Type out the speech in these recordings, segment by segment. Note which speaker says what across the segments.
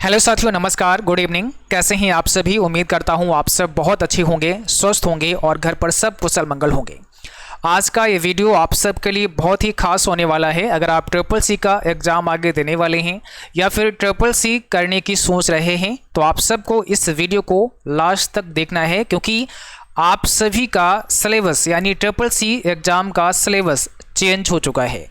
Speaker 1: Hello साथियों, नमस्कार, good evening. कैसे हैं आप सभी? उम्मीद करता हूं आप सब बहुत अच्छे होंगे, स्वस्थ होंगे और घर पर सब कुशल मंगल होंगे। आज का ये वीडियो आप सब के लिए बहुत ही खास होने वाला है। अगर आप ट्रिपल सी का एग्ज़ाम आगे देने वाले हैं या फिर ट्रिपल सी करने की सोच रहे हैं तो आप सबको इस वीडियो को लास्ट तक देखना है, क्योंकि आप सभी का सिलेबस यानी ट्रिपल सी एग्ज़ाम का सिलेबस चेंज हो चुका है।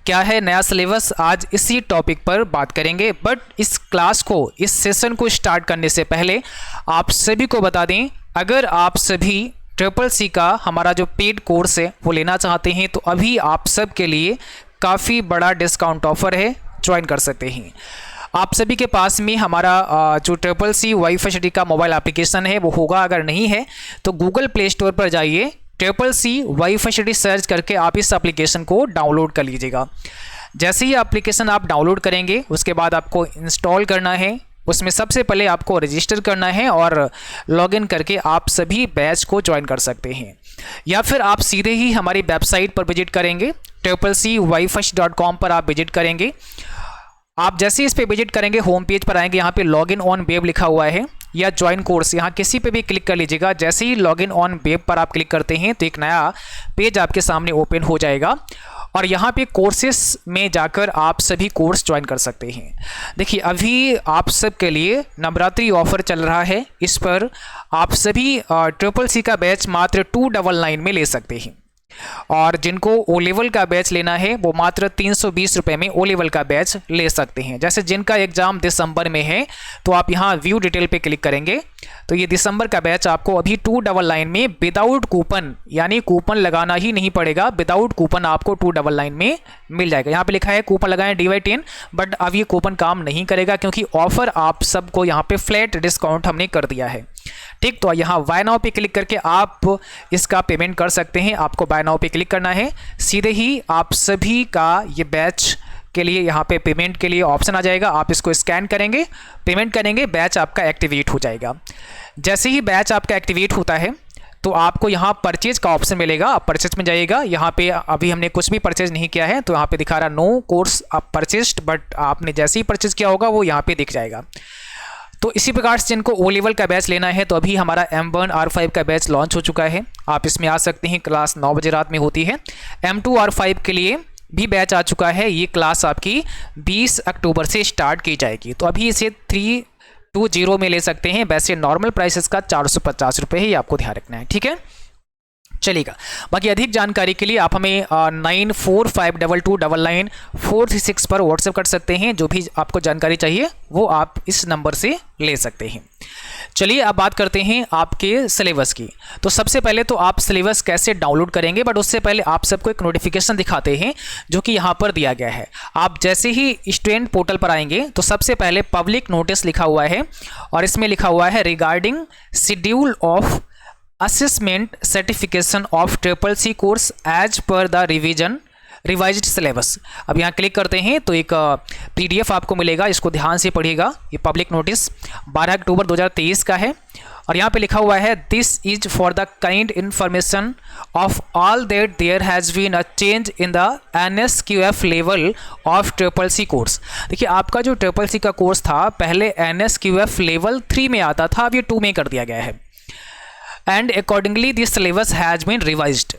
Speaker 1: क्या है नया सिलेबस, आज इसी टॉपिक पर बात करेंगे। बट इस क्लास को, इस सेशन को स्टार्ट करने से पहले आप सभी को बता दें, अगर आप सभी ट्रिपल सी का हमारा जो पेड कोर्स है वो लेना चाहते हैं तो अभी आप सब के लिए काफ़ी बड़ा डिस्काउंट ऑफर है, ज्वाइन कर सकते हैं। आप सभी के पास में हमारा जो ट्रिपल सी वाईफाई सिटी का मोबाइल एप्लीकेशन है वो होगा। अगर नहीं है तो गूगल प्ले स्टोर पर जाइए, triple C wifi city search करके आप इस एप्लीकेशन को डाउनलोड कर लीजिएगा। जैसे ही एप्लीकेशन आप डाउनलोड करेंगे उसके बाद आपको इंस्टॉल करना है। उसमें सबसे पहले आपको रजिस्टर करना है और लॉगिन करके आप सभी बैच को ज्वाइन कर सकते हैं। या फिर आप सीधे ही हमारी वेबसाइट पर विजिट करेंगे, triplec.wifi.com पर आप विजिट करेंगे। आप जैसे ही इस पे विजिट करेंगे होम पेज पर आएंगे, यहाँ पे लॉगिन ऑन वेब लिखा हुआ है या ज्वाइन कोर्स, यहाँ किसी पे भी क्लिक कर लीजिएगा। जैसे ही लॉगिन ऑन वेब पर आप क्लिक करते हैं तो एक नया पेज आपके सामने ओपन हो जाएगा और यहाँ पे कोर्सेस में जाकर आप सभी कोर्स ज्वाइन कर सकते हैं। देखिए, अभी आप सब के लिए नवरात्रि ऑफर चल रहा है। इस पर आप सभी ट्रिपल सी का बैच मात्र 299 में ले सकते हैं और जिनको ओ लेवल का बैच लेना है वो मात्र 320 रुपये में ओ लेवल का बैच ले सकते हैं। जैसे जिनका एग्ज़ाम दिसंबर में है तो आप यहाँ व्यू डिटेल पे क्लिक करेंगे तो ये दिसंबर का बैच आपको अभी 299 में विदाउट कूपन, यानी कूपन लगाना ही नहीं पड़ेगा, विदाउट कूपन आपको 299 में मिल जाएगा। यहाँ पे लिखा है कूपन लगाएं DY10, बट अब ये कूपन काम नहीं करेगा क्योंकि ऑफर आप सबको यहाँ पे फ्लैट डिस्काउंट हमने कर दिया है। ठीक, तो यहाँ बाय नाउ पे क्लिक करके आप इसका पेमेंट कर सकते हैं। आपको बाय नाउ पे क्लिक करना है, सीधे ही आप सभी का ये बैच के लिए यहाँ पे पेमेंट के लिए ऑप्शन आ जाएगा। आप इसको स्कैन करेंगे, पेमेंट करेंगे, बैच आपका एक्टिवेट हो जाएगा। जैसे ही बैच आपका एक्टिवेट होता है तो आपको यहाँ परचेज का ऑप्शन मिलेगा। आप परचेज में जाइएगा। यहाँ पे अभी हमने कुछ भी परचेज नहीं किया है तो यहाँ पे दिखा रहा नो कोर्स आप परचेज्ड, बट आपने जैसे ही परचेज किया होगा वो यहाँ पे दिख जाएगा। तो इसी प्रकार से जिनको ओ लेवल का बैच लेना है तो अभी हमारा M1 R5 का बैच लॉन्च हो चुका है। आप इसमें आ सकते हैं, क्लास 9 बजे रात में होती है। M2 R5 के लिए भी बैच आ चुका है। ये क्लास आपकी 20 अक्टूबर से स्टार्ट की जाएगी। तो अभी इसे 320 में ले सकते हैं। वैसे नॉर्मल प्राइस इसका 450 रुपये ही आपको ध्यान रखना है, ठीक है, चलेगा। बाकी अधिक जानकारी के लिए आप हमें 9452299436 पर व्हाट्सएप कर सकते हैं। जो भी आपको जानकारी चाहिए वो आप इस नंबर से ले सकते हैं। चलिए अब बात करते हैं आपके सिलेबस की। तो सबसे पहले तो आप सिलेबस कैसे डाउनलोड करेंगे, बट उससे पहले आप सबको एक नोटिफिकेशन दिखाते हैं जो कि यहाँ पर दिया गया है। आप जैसे ही स्टूडेंट पोर्टल पर आएंगे तो सबसे पहले पब्लिक नोटिस लिखा हुआ है और इसमें लिखा हुआ है regarding schedule of assessment certification of triple C course as per the revised syllabus. अब यहाँ क्लिक करते हैं तो एक PDF आपको मिलेगा, इसको ध्यान से पढ़िएगा। ये पब्लिक नोटिस 12 अक्टूबर 2023 का है और यहाँ पे लिखा हुआ है this is for the kind information of all that there has been a change in the NSQF level of triple C course. देखिए, आपका जो ट्रिपल सी का कोर्स था पहले NSQF लेवल 3 में आता था, अब ये 2 में कर दिया गया है। And accordingly the syllabus has been revised.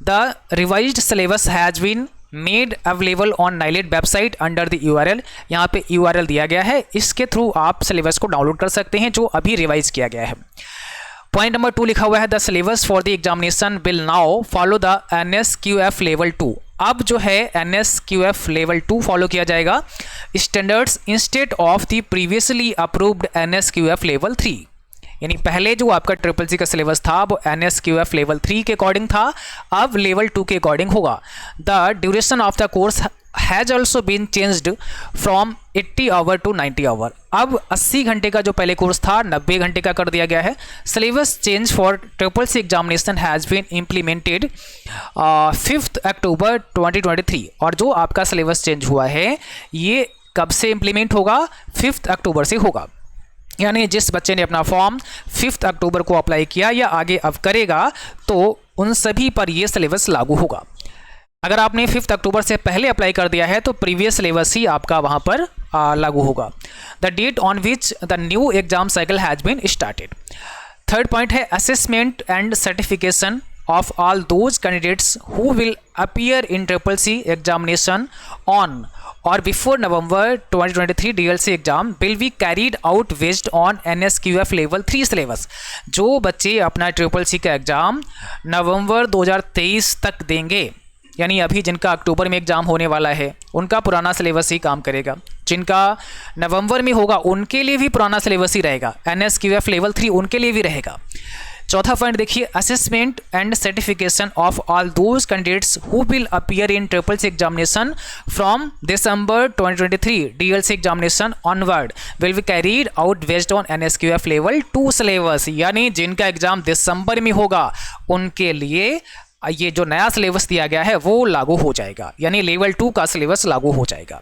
Speaker 1: The revised syllabus has been made available on NILET website under the URL। यहाँ पे URL दिया गया है, इसके थ्रू आप सिलेबस को डाउनलोड कर सकते हैं जो अभी रिवाइज किया गया है। पॉइंट नंबर 2 लिखा हुआ है the syllabus for the examination will now follow the NSQF level 2। अब जो है NSQF लेवल 2 फॉलो किया जाएगा standards instead of the previously approved NSQF level 3। यानी पहले जो आपका ट्रिपल सी का सिलेबस था वो NSQF लेवल 3 के अकॉर्डिंग था, अब लेवल 2 के अकॉर्डिंग होगा। The duration of the course has also been changed from 80 hour to 90 hour. अब 80 घंटे का जो पहले कोर्स था 90 घंटे का कर दिया गया है। Syllabus change for triple C examination has been implemented 5 October 2023। और जो आपका सिलेबस चेंज हुआ है ये कब से इम्प्लीमेंट होगा? 5 अक्टूबर से होगा। यानी जिस बच्चे ने अपना फॉर्म 5 अक्टूबर को अप्लाई किया या आगे अब करेगा तो उन सभी पर यह सिलेबस लागू होगा। अगर आपने 5 अक्टूबर से पहले अप्लाई कर दिया है तो प्रीवियस सिलेबस ही आपका वहाँ पर लागू होगा। The date on which the new exam cycle has been started. Third point है assessment and certification of all those candidates who will appear in CCC examination on or before November 2023 DLC exam will be carried out based on NSQF level 3 syllabus। जो बच्चे अपना CCC का exam नवंबर 2023 तक देंगे, यानी अभी जिनका अक्टूबर में एग्ज़ाम होने वाला है उनका पुराना सिलेबस ही काम करेगा, जिनका नवंबर में होगा उनके लिए भी पुराना सिलेबस ही रहेगा, NSQF लेवल 3 उनके लिए भी रहेगा। चौथा पॉइंट देखिए, assessment and certification of all those candidates who will appear in CCC examination from December 2023 DLC examination onward will be carried out based on NSQF level 2 syllabus. यानी जिनका exam दिसंबर में होगा उनके लिए ये जो नया सिलेबस दिया गया है वो लागू हो जाएगा, यानी लेवल 2 का सिलेबस लागू हो जाएगा।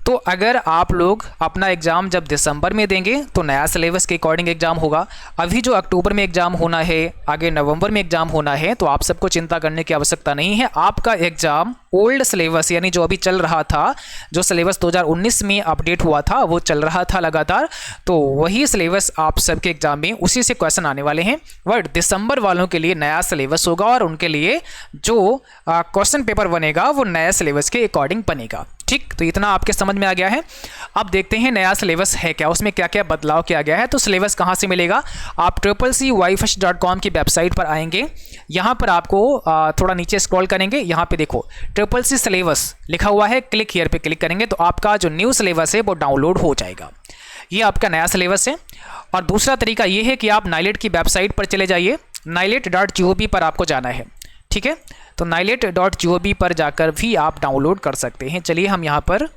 Speaker 1: तो अगर आप लोग अपना एग्ज़ाम जब दिसंबर में देंगे तो नया सिलेबस के अकॉर्डिंग एग्ज़ाम होगा। अभी जो अक्टूबर में एग्ज़ाम होना है, आगे नवंबर में एग्ज़ाम होना है, तो आप सबको चिंता करने की आवश्यकता नहीं है। आपका एग्ज़ाम ओल्ड सिलेबस यानी जो अभी चल रहा था, जो सिलेबस 2019 में अपडेट हुआ था वो चल रहा था लगातार, तो वही सिलेबस आप सबके एग्ज़ाम में उसी से क्वेश्चन आने वाले हैं। बट दिसंबर वालों के लिए नया सिलेबस होगा और उनके लिए जो क्वेश्चन पेपर बनेगा वो नया सिलेबस के अकॉर्डिंग बनेगा। ठीक, तो इतना आपके समझ में आ गया है। अब देखते हैं नया सिलेबस है क्या, उसमें क्या क्या बदलाव किया गया है। तो सिलेबस कहाँ से मिलेगा, आप CCCYFirst.com की वेबसाइट पर आएंगे, यहाँ पर आपको थोड़ा नीचे स्क्रॉल करेंगे, यहाँ पे देखो CCC सिलेबस लिखा हुआ है, क्लिक हियर पे क्लिक करेंगे तो आपका जो न्यू सिलेबस है वो डाउनलोड हो जाएगा। ये आपका नया सिलेबस है। और दूसरा तरीका ये है कि आप नाइलेट की वेबसाइट पर चले जाइए, nilet.gov पर आपको जाना है। ठीक है, तो nilet.gov पर जाकर भी आप डाउनलोड कर सकते हैं। चलिए हम यहाँ पर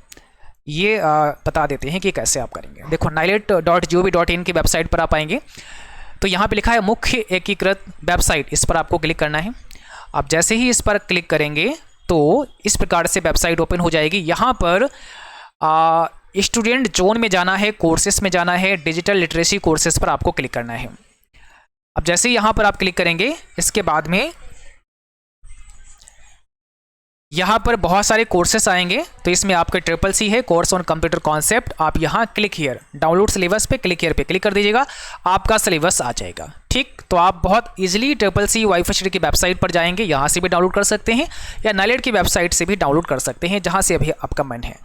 Speaker 1: ये बता देते हैं कि कैसे आप करेंगे। देखो nilet.gov.in की वेबसाइट पर आप आएंगे तो यहाँ पे लिखा है मुख्य एकीकृत वेबसाइट, इस पर आपको क्लिक करना है। आप जैसे ही इस पर क्लिक करेंगे तो इस प्रकार से वेबसाइट ओपन हो जाएगी। यहाँ पर स्टूडेंट जोन में जाना है, कोर्सेस में जाना है, डिजिटल लिटरेसी कोर्सेस पर आपको क्लिक करना है। अब जैसे ही यहाँ पर आप क्लिक करेंगे इसके बाद में यहाँ पर बहुत सारे कोर्सेस आएंगे, तो इसमें आपका CCC है, कोर्स ऑन कंप्यूटर कॉन्सेप्ट। आप यहाँ क्लिक हियर डाउनलोड सिलेबस पे क्लिक हियर पे क्लिक कर दीजिएगा, आपका सिलेबस आ जाएगा। ठीक, तो आप बहुत इजीली CCCYFirst की वेबसाइट पर जाएंगे, यहाँ से भी डाउनलोड कर सकते हैं या नाइलेट की वेबसाइट से भी डाउनलोड कर सकते हैं, जहाँ से अभी आपका मन है।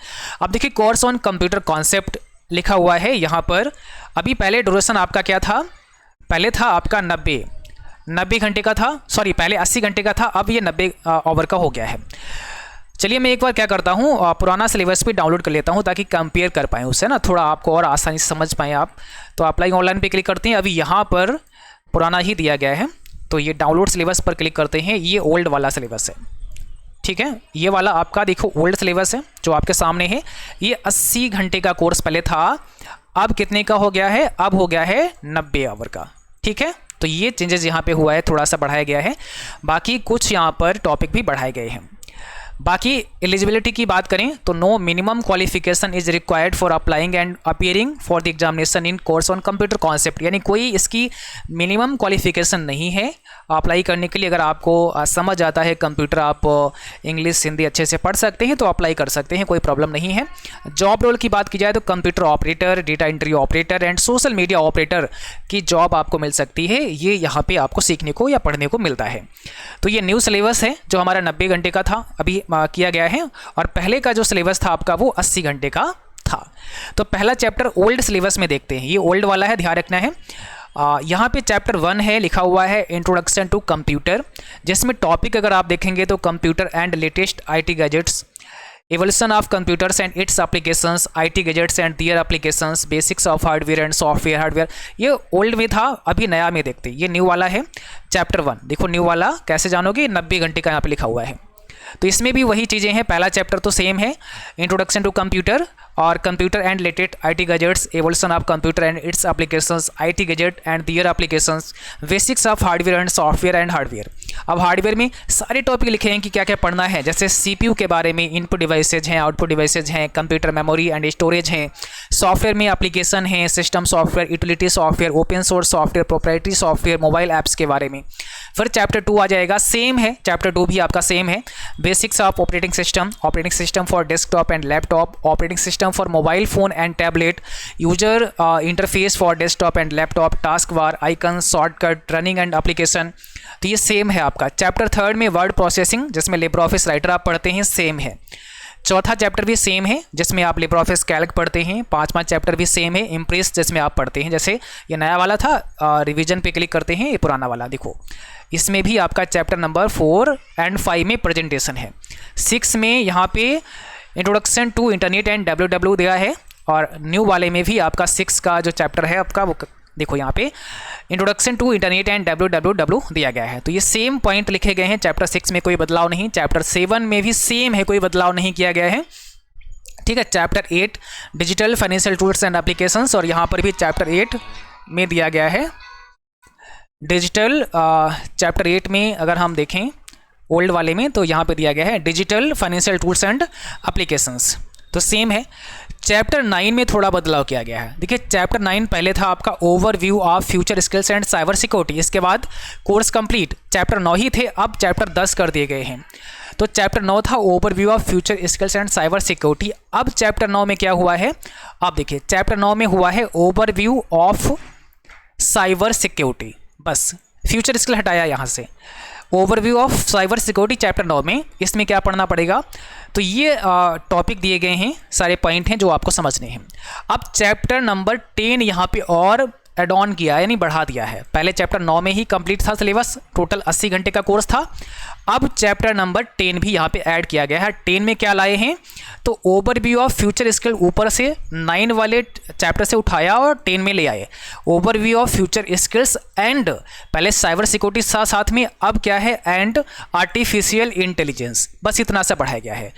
Speaker 1: अब देखिए कोर्स ऑन कंप्यूटर कॉन्सेप्ट लिखा हुआ है यहाँ पर। अभी पहले ड्यूरेशन आपका क्या था, पहले था आपका 90 घंटे का था, सॉरी पहले 80 घंटे का था, अब ये 90 आवर का हो गया है। चलिए मैं एक बार क्या करता हूँ, पुराना सिलेबस भी डाउनलोड कर लेता हूँ ताकि कंपेयर कर पाएँ उससे ना, थोड़ा आपको और आसानी से समझ पाएँ आप। तो अप्लाई ऑनलाइन पे क्लिक करते हैं, अभी यहाँ पर पुराना ही दिया गया है, तो ये डाउनलोड सिलेबस पर क्लिक करते हैं। ये ओल्ड वाला सिलेबस है, ठीक है, ये वाला आपका देखो ओल्ड सिलेबस है जो आपके सामने है। ये 80 घंटे का कोर्स पहले था, अब कितने का हो गया है, अब हो गया है 90 आवर का। ठीक है, तो ये चेंजेस यहाँ पे हुआ है, थोड़ा सा बढ़ाया गया है, बाकी कुछ यहाँ पर टॉपिक भी बढ़ाए गए हैं। बाकी एलिजिबिलिटी की बात करें तो no minimum qualification is required for applying and appearing for the examination in course on computer concept, यानी कोई इसकी मिनिमम क्वालिफिकेशन नहीं है अप्लाई करने के लिए। अगर आपको समझ आता है कंप्यूटर, आप इंग्लिश हिंदी अच्छे से पढ़ सकते हैं तो अप्लाई कर सकते हैं, कोई प्रॉब्लम नहीं है। जॉब रोल की बात की जाए तो computer operator, data entry operator and social media operator की जॉब आपको मिल सकती है, ये यहाँ पे आपको सीखने को या पढ़ने को मिलता है। तो ये न्यू सिलेबस है जो हमारा 90 घंटे का था, अभी किया गया है, और पहले का जो सिलेबस था आपका वो 80 घंटे का था। तो पहला चैप्टर ओल्ड सिलेबस में देखते हैं, ये ओल्ड वाला है, ध्यान रखना है। यहाँ पे चैप्टर 1 है, लिखा हुआ है इंट्रोडक्शन टू कंप्यूटर, जिसमें टॉपिक अगर आप देखेंगे तो computer and latest IT gadgets, evolution of computers and its applications, IT gadgets and their applications, basics of hardware and software hardware. ये ओल्ड में था, अभी नया में देखते हैं। ये न्यू वाला है चैप्टर 1, देखो न्यू वाला कैसे जानोगे, 90 घंटे का यहाँ पे लिखा हुआ है। तो इसमें भी वही चीज़ें हैं, पहला चैप्टर तो सेम है, इंट्रोडक्शन टू कंप्यूटर और computer and related IT gadgets, evolution of computer and its applications, IT gadget and their applications, basics of hardware and software and hardware. अब हार्डवेयर में सारे टॉपिक लिखे हैं कि क्या क्या पढ़ना है, जैसे CPU के बारे में, इनपुट डिवाइसेज हैं, आउटपुट डिवाइसेज हैं, कंप्यूटर मेमोरी एंड स्टोरेज हैं, सॉफ्टवेयर में एप्लीकेशन है, system software, utility software, open source software, proprietary software, mobile apps के बारे में। फिर चैप्टर 2 आ जाएगा, सेम है, चैप्टर 2 भी आपका सेम है। Basics of operating system for desktop and laptop, operating system for mobile phone and tablet, user interface for desktop and laptop, task bar, icon, shortcut, running and application, तो ये same है आपका। Chapter 3 में word processing, जिसमें Libre office writer आप पढ़ते हैं, same है। चौथा चैप्टर भी सेम है, जिसमें आप लिब्रे ऑफिस कैल्क पढ़ते हैं। पांचवा चैप्टर भी सेम है, इम्प्रेस, जिसमें आप पढ़ते हैं। जैसे ये नया वाला था, रिवीजन पे क्लिक करते हैं, ये पुराना वाला देखो, इसमें भी आपका चैप्टर नंबर 4 एंड 5 में प्रेजेंटेशन है। 6 में यहाँ पे introduction to internet and W दिया है, और न्यू वाले में भी आपका 6 का जो चैप्टर है आपका, वो देखो यहाँ पे introduction to internet and W दिया गया है। तो ये सेम पॉइंट लिखे गए हैं, चैप्टर 6 में कोई बदलाव नहीं, चैप्टर 7 में भी सेम है, कोई बदलाव नहीं किया गया है, ठीक है। Chapter 8 digital financial tools and applications, और यहाँ पर भी चैप्टर 8 में दिया गया है डिजिटल। चैप्टर 8 में अगर हम देखें ओल्ड वाले में, तो यहाँ पे दिया गया है digital financial tools and applications, तो सेम है। चैप्टर 9 में थोड़ा बदलाव किया गया है। देखिए चैप्टर 9 पहले था आपका overview of future skills and cyber security, इसके बाद कोर्स कंप्लीट, चैप्टर 9 ही थे, अब चैप्टर 10 कर दिए गए हैं। तो चैप्टर 9 था overview of future skills and cyber security, अब चैप्टर 9 में क्या हुआ है, अब देखिए चैप्टर 9 में हुआ है ओवरव्यू ऑफ साइबर सिक्योरिटी, बस फ्यूचर स्किल हटाया यहाँ से, overview of cyber security chapter 9 में। इसमें क्या पढ़ना पड़ेगा, तो ये टॉपिक दिए गए हैं, सारे पॉइंट हैं जो आपको समझने हैं। अब चैप्टर नंबर 10 यहाँ पे और एड ऑन किया है, यानी बढ़ा दिया है। पहले चैप्टर 9 में ही कंप्लीट था सिलेबस, टोटल 80 घंटे का कोर्स था, अब चैप्टर नंबर 10 भी यहाँ पे ऐड किया गया है। 10 में क्या लाए हैं, तो ओवरव्यू ऑफ फ्यूचर स्किल ऊपर से 9 वाले चैप्टर से उठाया और 10 में ले आए, overview of future skills and, पहले साइबर सिक्योरिटी साथ में, अब क्या है एंड आर्टिफिशियल इंटेलिजेंस, बस इतना सा पढ़ाया गया है।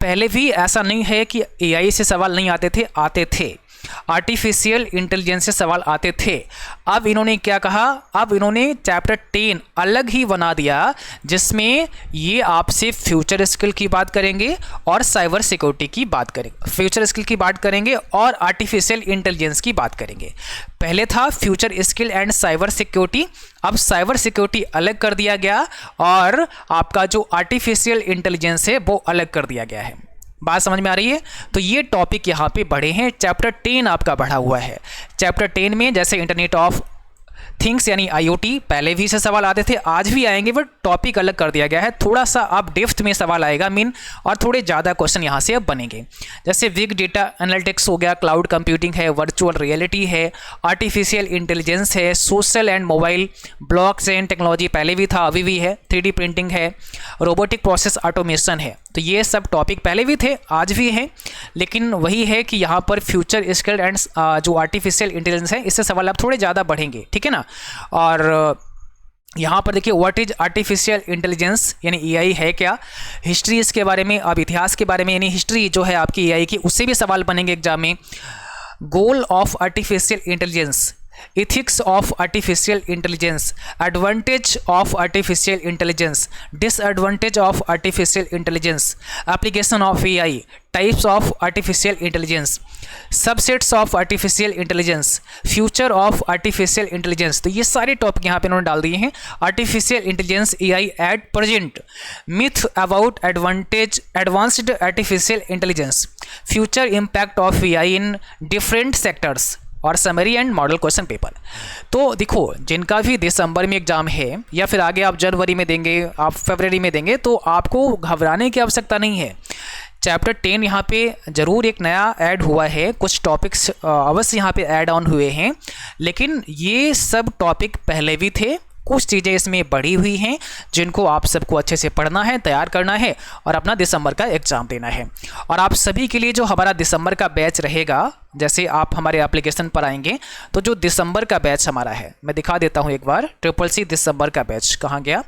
Speaker 1: पहले भी ऐसा नहीं है कि AI से सवाल नहीं आते थे, आर्टिफिशियल इंटेलिजेंस से सवाल आते थे। अब इन्होंने क्या कहा, अब इन्होंने चैप्टर 10 अलग ही बना दिया, जिसमें ये आपसे फ्यूचर स्किल की बात करेंगे और साइबर सिक्योरिटी की बात करेंगे, फ्यूचर स्किल की बात करेंगे और आर्टिफिशियल इंटेलिजेंस की बात करेंगे। पहले था future skill and cyber security, अब साइबर सिक्योरिटी अलग कर दिया गया और आपका जो आर्टिफिशियल इंटेलिजेंस है वो अलग कर दिया गया है। बात समझ में आ रही है, तो ये टॉपिक यहाँ पे बढ़े हैं, चैप्टर 10 आपका बढ़ा हुआ है। चैप्टर 10 में जैसे इंटरनेट ऑफ थिंग्स यानी IoT, पहले भी से सवाल आते थे, आज भी आएंगे, बट टॉपिक अलग कर दिया गया है, थोड़ा सा अब डेप्थ में सवाल आएगा मीन, और थोड़े ज़्यादा क्वेश्चन यहाँ से अब बनेंगे। जैसे बिग डेटा एनालिटिक्स हो गया, क्लाउड कंप्यूटिंग है, वर्चुअल रियलिटी है, आर्टिफिशियल इंटेलिजेंस है, social and mobile, blockchain technology पहले भी था अभी भी है, 3D प्रिंटिंग है, रोबोटिक प्रोसेस ऑटोमेशन है। तो ये सब टॉपिक पहले भी थे आज भी हैं, लेकिन वही है कि यहाँ पर फ्यूचर स्किल एंड जो आर्टिफिशियल इंटेलिजेंस है, इससे सवाल अब थोड़े ज़्यादा बढ़ेंगे, ठीक है ना। और यहाँ पर देखिए व्हाट इज आर्टिफिशियल इंटेलिजेंस यानी AI है क्या, हिस्ट्री इसके बारे में, अब इतिहास के बारे में, यानी हिस्ट्री जो है आपकी AI की, उससे भी सवाल बनेंगे एग्जाम में। Goal of artificial intelligence, ethics of artificial intelligence, advantage of artificial intelligence, disadvantage of artificial intelligence, application of AI, types of artificial intelligence, subsets of artificial intelligence, future of artificial intelligence। तो ये सारे topic यहाँ पे उन्होंने डाल दिए हैं। artificial intelligence AI at present, myth about advanced artificial intelligence, future impact of AI in different sectors, और summary and model question paper. तो देखो जिनका भी दिसंबर में एग्जाम है या फिर आगे आप जनवरी में देंगे, आप फरवरी में देंगे, तो आपको घबराने की आवश्यकता नहीं है। चैप्टर 10 यहाँ पे ज़रूर एक नया ऐड हुआ है, कुछ टॉपिक्स अवश्य यहाँ पे ऐड ऑन हुए हैं, लेकिन ये सब टॉपिक पहले भी थे, कुछ चीज़ें इसमें बढ़ी हुई हैं जिनको आप सबको अच्छे से पढ़ना है, तैयार करना है और अपना दिसंबर का एग्ज़ाम देना है। और आप सभी के लिए जो हमारा दिसंबर का बैच रहेगा, जैसे आप हमारे एप्लीकेशन पर आएंगे तो जो दिसंबर का बैच हमारा है, मैं दिखा देता हूँ एक बार, CCC दिसंबर का बैच कहाँ गया,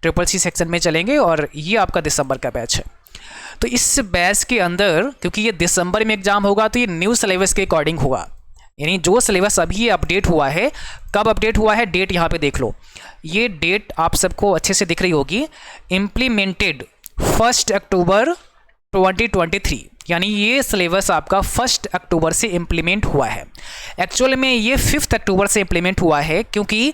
Speaker 1: CCC सेक्शन में चलेंगे और ये आपका दिसंबर का बैच है। तो इस बैच के अंदर, क्योंकि ये दिसंबर में एग्ज़ाम होगा, तो ये न्यू सिलेबस के अकॉर्डिंग होगा, यानी जो सिलेबस अभी ये अपडेट हुआ है, कब अपडेट हुआ है, डेट यहाँ पे देख लो, ये डेट आप सबको अच्छे से दिख रही होगी, इम्प्लीमेंटेड 1 अक्टूबर 2023, यानी ये सिलेबस आपका 1 अक्टूबर से इम्प्लीमेंट हुआ है। एक्चुअल में ये 5 अक्टूबर से इम्प्लीमेंट हुआ है, क्योंकि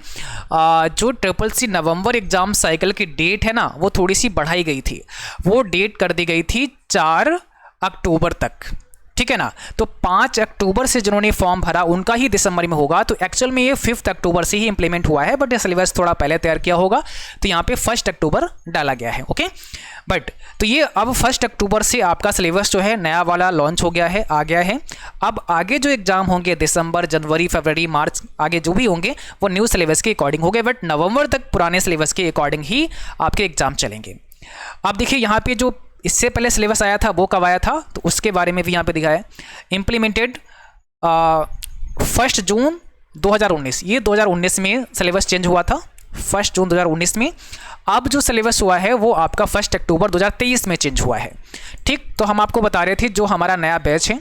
Speaker 1: जो CCC नवंबर एग्ज़ाम साइकिल की डेट है ना, वो थोड़ी सी बढ़ाई गई थी। वो डेट कर दी गई थी 4 अक्टूबर तक, ठीक है ना। तो 5 अक्टूबर से जिन्होंने फॉर्म भरा उनका ही दिसंबर में होगा। तो एक्चुअल में ये 5 अक्टूबर से ही इंप्लीमेंट हुआ है, बट ये सिलेबस थोड़ा पहले तैयार किया होगा, तो यहाँ पे 1 अक्टूबर डाला गया है। ओके, बट तो ये अब 1 अक्टूबर से आपका सिलेबस जो है नया वाला लॉन्च हो गया है, आ गया है। अब आगे जो एग्जाम होंगे दिसंबर, जनवरी, फरवरी, मार्च, आगे जो भी होंगे वो न्यू सिलेबस के अकॉर्डिंग होंगे, बट नवंबर तक पुराने सिलेबस के अकॉर्डिंग ही आपके एग्जाम चलेंगे। अब देखिए यहाँ पे जो इससे पहले सिलेबस आया था वो कब आया था, तो उसके बारे में भी यहाँ पे दिखा है। इम्प्लीमेंटेड 1 जून 2019, ये 2019 में सिलेबस चेंज हुआ था, 1 जून 2019 में। अब जो सिलेबस हुआ है वो आपका 1 अक्टूबर 2023 में चेंज हुआ है। ठीक, तो हम आपको बता रहे थे जो हमारा नया बैच है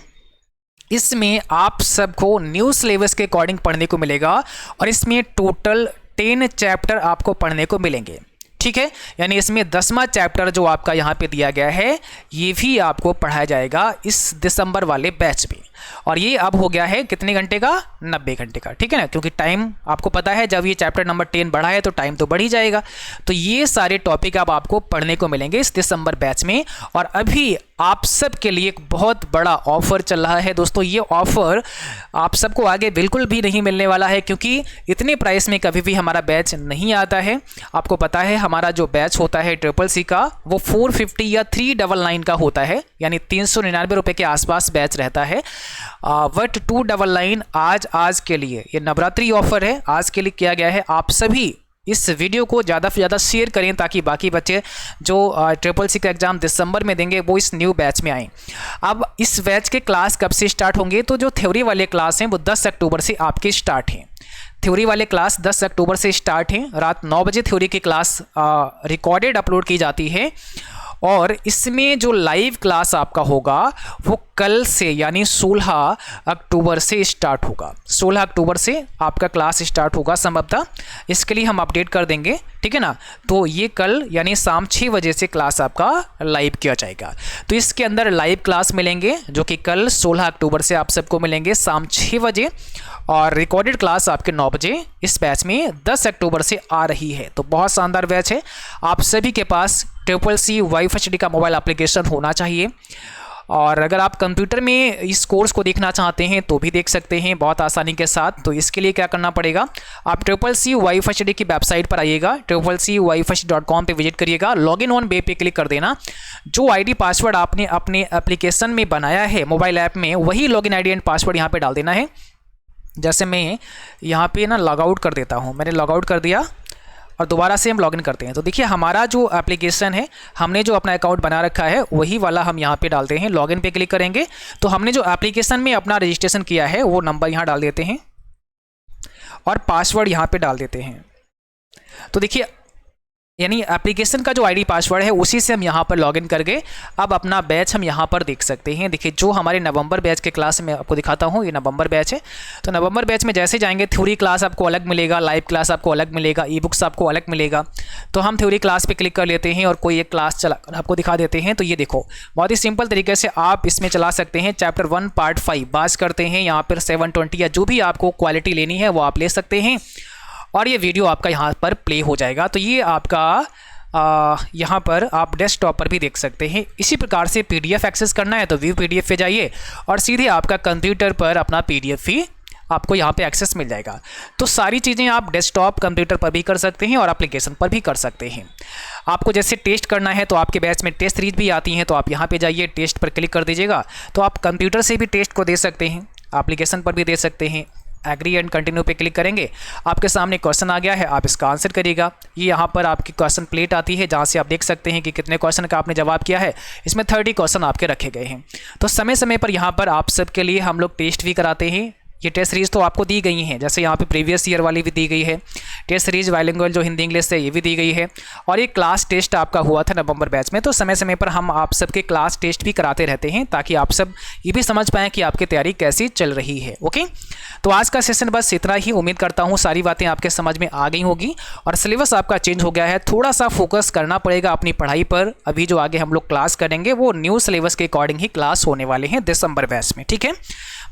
Speaker 1: इसमें आप सबको न्यू सिलेबस के अकॉर्डिंग पढ़ने को मिलेगा, और इसमें टोटल 10 चैप्टर आपको पढ़ने को मिलेंगे। ठीक है, यानी इसमें 10वां चैप्टर जो आपका यहाँ पे दिया गया है ये भी आपको पढ़ाया जाएगा इस दिसंबर वाले बैच में। और ये अब हो गया है कितने घंटे का, 90 घंटे का, ठीक है ना, क्योंकि टाइम आपको पता है जब ये चैप्टर नंबर 10 बढ़ा है तो टाइम तो बढ़ ही जाएगा। तो ये सारे टॉपिक अब आपको पढ़ने को मिलेंगे इस दिसंबर बैच में। और अभी आप सब के लिए एक बहुत बड़ा ऑफर चल रहा है दोस्तों। ये ऑफर आप सबको आगे बिल्कुल भी नहीं मिलने वाला है, क्योंकि इतने प्राइस में कभी भी हमारा बैच नहीं आता है। आपको पता है हमारा जो बैच होता है CCC का वो 450 या 399 का होता है, यानी 399 रुपये के आसपास बैच रहता है। बट 299 आज के लिए ये नवरात्रि ऑफर है, आज के लिए किया गया है। आप सभी इस वीडियो को ज़्यादा से ज़्यादा शेयर करें ताकि बाकी बच्चे जो CCC का एग्ज़ाम दिसंबर में देंगे वो इस न्यू बैच में आएँ। अब इस बैच के क्लास कब से स्टार्ट होंगे, तो जो थ्योरी वाले क्लास हैं वो 10 अक्टूबर से आपके स्टार्ट हैं। थ्योरी वाले क्लास 10 अक्टूबर से स्टार्ट हैं। रात 9 बजे थ्योरी की क्लास रिकॉर्डेड अपलोड की जाती है, और इसमें जो लाइव क्लास आपका होगा वो कल से यानी 16 अक्टूबर से स्टार्ट होगा। 16 अक्टूबर से आपका क्लास स्टार्ट होगा संभवतः, इसके लिए हम अपडेट कर देंगे, ठीक है ना। तो ये कल यानी शाम 6 बजे से क्लास आपका लाइव किया जाएगा। तो इसके अंदर लाइव क्लास मिलेंगे जो कि कल 16 अक्टूबर से आप सबको मिलेंगे शाम 6 बजे, और रिकॉर्डेड क्लास आपके 9 बजे इस बैच में 10 अक्टूबर से आ रही है। तो बहुत शानदार बैच है। आप सभी के पास CCC YFHD का मोबाइल एप्लीकेशन होना चाहिए, और अगर आप कंप्यूटर में इस कोर्स को देखना चाहते हैं तो भी देख सकते हैं बहुत आसानी के साथ। तो इसके लिए क्या करना पड़ेगा, आप CCC YFHD की वेबसाइट पर आइएगा, CCCYFHD.com पे विजिट करिएगा, लॉगिन ऑन पे क्लिक कर देना। जो आईडी पासवर्ड आपने अपने एप्लीकेशन में बनाया है मोबाइल ऐप में, वही लॉगिन आईडी एंड पासवर्ड यहाँ पे डाल देना है। जैसे मैं यहाँ पे ना लॉग आउट कर देता हूँ, मैंने लॉग आउट कर दिया और दोबारा से हम लॉगिन करते हैं। तो देखिए हमारा जो एप्लीकेशन है, हमने जो अपना अकाउंट बना रखा है वही वाला हम यहाँ पे डालते हैं। लॉगिन पे क्लिक करेंगे तो हमने जो एप्लीकेशन में अपना रजिस्ट्रेशन किया है वो नंबर यहाँ डाल देते हैं और पासवर्ड यहाँ पे डाल देते हैं। तो देखिए यानी एप्लीकेशन का जो आईडी पासवर्ड है उसी से हम यहाँ पर लॉगिन करके अब अपना बैच हम यहाँ पर देख सकते हैं। देखिए जो हमारे नवंबर बैच के क्लास में आपको दिखाता हूँ, ये नवंबर बैच है। तो नवंबर बैच में जैसे जाएंगे थ्योरी क्लास आपको अलग मिलेगा, लाइव क्लास आपको अलग मिलेगा, ई बुक्स आपको अलग मिलेगा। तो हम थ्योरी क्लास पे क्लिक कर लेते हैं और कोई एक क्लास चला आपको दिखा देते हैं। तो ये देखो बहुत ही सिंपल तरीके से आप इसमें चला सकते हैं। चैप्टर 1 पार्ट 5 बात करते हैं, यहाँ पर 720 या जो भी आपको क्वालिटी लेनी है वो आप ले सकते हैं, और ये वीडियो आपका यहाँ पर प्ले हो जाएगा। तो ये आपका यहाँ पर आप डेस्कटॉप पर भी देख सकते हैं। इसी प्रकार से PDF एक्सेस करना है तो व्यू PDF पे जाइए और सीधे आपका कंप्यूटर पर अपना PDF ही आपको यहाँ पे एक्सेस मिल जाएगा। तो सारी चीज़ें आप डेस्कटॉप कंप्यूटर पर भी कर सकते हैं और एप्लीकेशन पर भी कर सकते हैं। आपको जैसे टेस्ट करना है तो आपके बैच में टेस्ट सीरीज भी आती हैं, तो आप यहाँ पे जाइए टेस्ट पर क्लिक कर दीजिएगा। तो आप कंप्यूटर से भी टेस्ट को दे सकते हैं, एप्लीकेशन पर भी दे सकते हैं। एग्री एंड कंटिन्यू पे क्लिक करेंगे, आपके सामने क्वेश्चन आ गया है, आप इसका आंसर करिएगा। ये यहाँ पर आपकी क्वेश्चन प्लेट आती है जहाँ से आप देख सकते हैं कि कितने क्वेश्चन का आपने जवाब किया है। इसमें 30 क्वेश्चन आपके रखे गए हैं। तो समय समय पर यहाँ पर आप सबके लिए हम लोग टेस्ट भी कराते हैं, ये टेस्ट सीरीज़ तो आपको दी गई हैं, जैसे यहाँ पे प्रीवियस ईयर वाली भी दी गई है, टेस्ट सीरीज़ बाइलिंगुअल जो हिंदी इंग्लिश है ये भी दी गई है, और ये क्लास टेस्ट आपका हुआ था नवंबर बैच में। तो समय समय पर हम आप सबके क्लास टेस्ट भी कराते रहते हैं ताकि आप सब ये भी समझ पाएँ कि आपकी तैयारी कैसी चल रही है। ओके, तो आज का सेशन बस इतना ही। उम्मीद करता हूँ सारी बातें आपके समझ में आ गई होगी और सिलेबस आपका चेंज हो गया है, थोड़ा सा फोकस करना पड़ेगा अपनी पढ़ाई पर। अभी जो आगे हम लोग क्लास करेंगे वो न्यू सिलेबस के अकॉर्डिंग ही क्लास होने वाले हैं दिसंबर बैच में, ठीक है।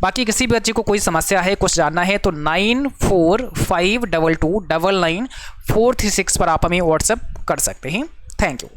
Speaker 1: बाकी किसी भी बच्चे को कोई समस्या है, कुछ जानना है तो 9452299436 पर आप हमें व्हाट्सएप कर सकते हैं। Thank you.